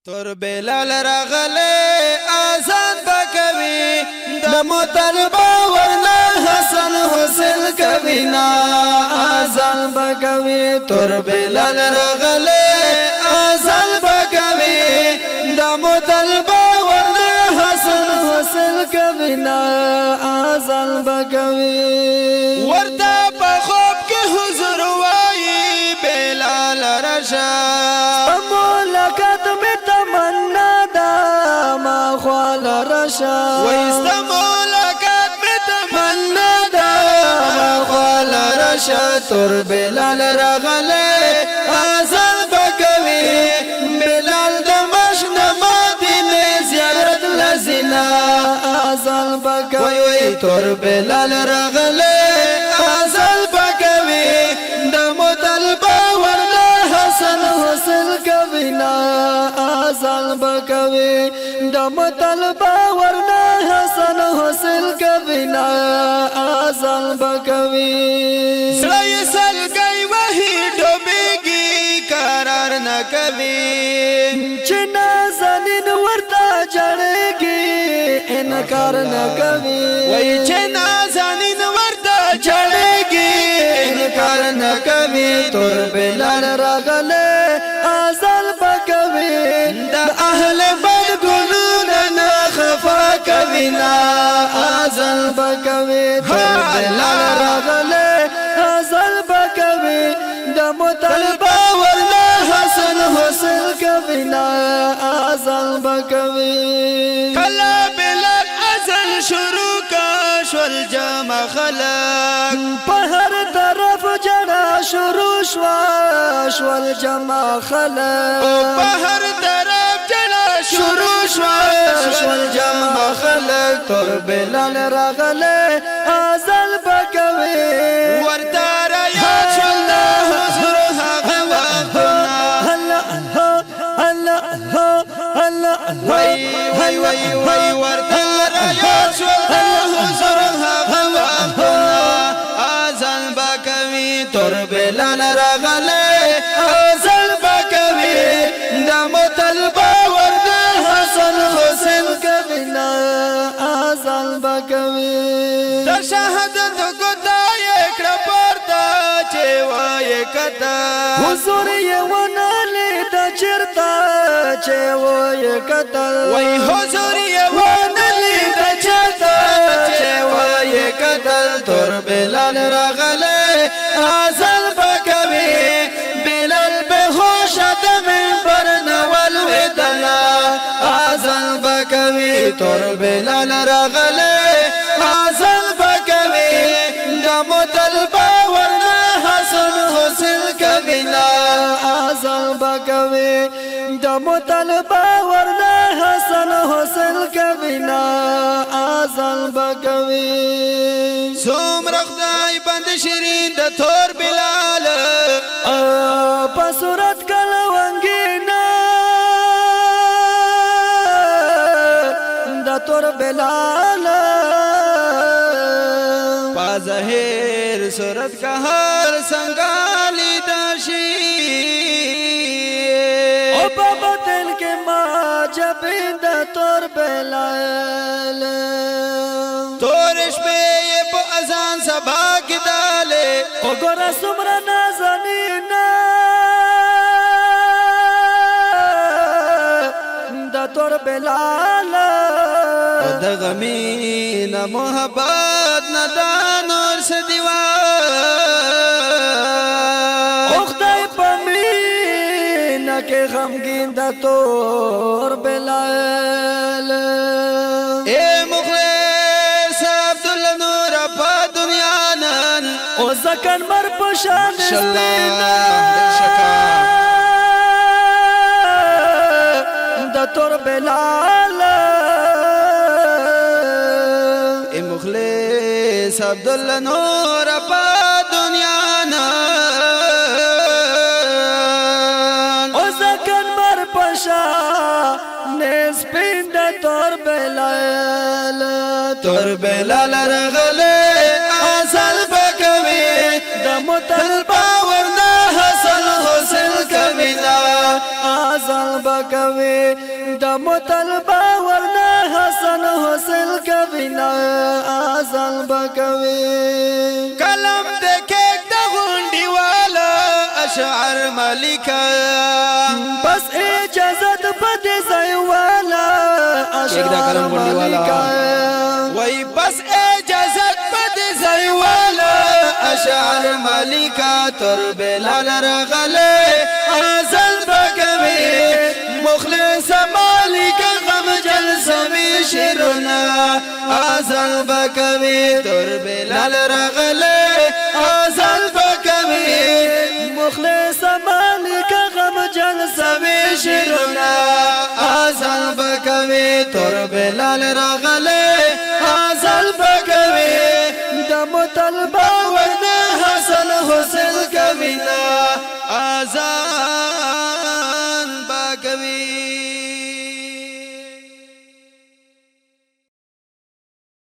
تور بلال راغله آزان بکوي د مطالبه ورنه حسن حسین کوي نا آزان بکوي تور بلال راغله آزان بکوي د مطالبه ورنه حسن حسین کوي نا آزان بکوي ورته په خوب کې حضور وایي بلال راشا ويستمولكت بتمنى دام خال رشا تور بلال رغله آزان بکوي بلال دمشق مدینه زیارت لزنا آزان بکوي تور بلال رغله آزان بکوي دم طلبه ورنه حسن حسین کوي نا آزان بکوي دم طلبه ورنه حسن حسین کوي نا آزان بکوي سړی سلګي وਹੀ ډوبېږي قرار نه کوي چې نازنین ورته جړېږي انکار نه کوي وای چې نازنین ورته جړېږي انکار نه کوي تور بلال راغله آزان بکوي د اهل کوینا آزان بکوي تور بلال راغله آزان بکوي د مطالبه ورنه حسن حسین کوینا آزان بکوي کلا بلال آزان شروع کا شول جمع خلق په هر طرف جڑا شروع شول جمع خلق په هر طرف جڑا شروع شول جمع خلق تور بلال راغله آزان بکوي ورته رایا شول د حضور هغه وختونه الله وای ورته رایا شول د حضور هغه وختونه آزان بکوي تور بلال راغله آزان بکوي د مطالبه ورنه حسن حسین کوي نا آزان بکوي در شهادت ګدای کړه پردا چې وای کته حضور یې وناله د چرتا چې وای کته وای حضور یې وناله د چرتا چې وای کته تور بلال راغله آزان بکوي بلال به هوش د منبر نوال ودلا آزان بکوي تور بلال راغله آزان بکوي د مطالبه ورنه حسن حسین کوي نا آزان بکوي د مطالبه ورنه حسن حسین کوي نا آزان بکوي څومره خدای بند شیرین د تور بلال په صورت کلونګینا د تور بلال په ظاهر صورت کا هر سنگالی دشی او په باطن کې ما جب د تور بلال تورش په په اذان سبا کې داله او ګور سمره نازنینا د تور بلال د غمین محبت ندان اور سدیوا او خدای پمین کې غمگین د تور بلال اے مخلص عبدالله نور په دنیا نن او زکن مر پشان سپینا د تور بلال اے مخلص عبدالله نور په دنیا نن او زکن مر پشان سپین د تور بلال رغله آزان بکوي د مطالبه ورنه حسن حسین کوي نا آزان بکوي د مطلبه ورنه حسن حسین کوینا ازل بکوي کلم د کېک د غونډي والا اشعار ملکا بس اجازت پد ځای والا اشعار ملکا وای بس اجازت پد ځای والا اشعار ملکا تر بلال رغله ازل بکوي مخلص مالک غم جل سمی شیرنا ازل بکوي تر بلال رغله ازل بکوي مخلص مالک غم جل سمی شیرنا ازل بکوي تر بلال رغله ازل بکوي د مطلبه ورنه حسن حسین کوینا ازل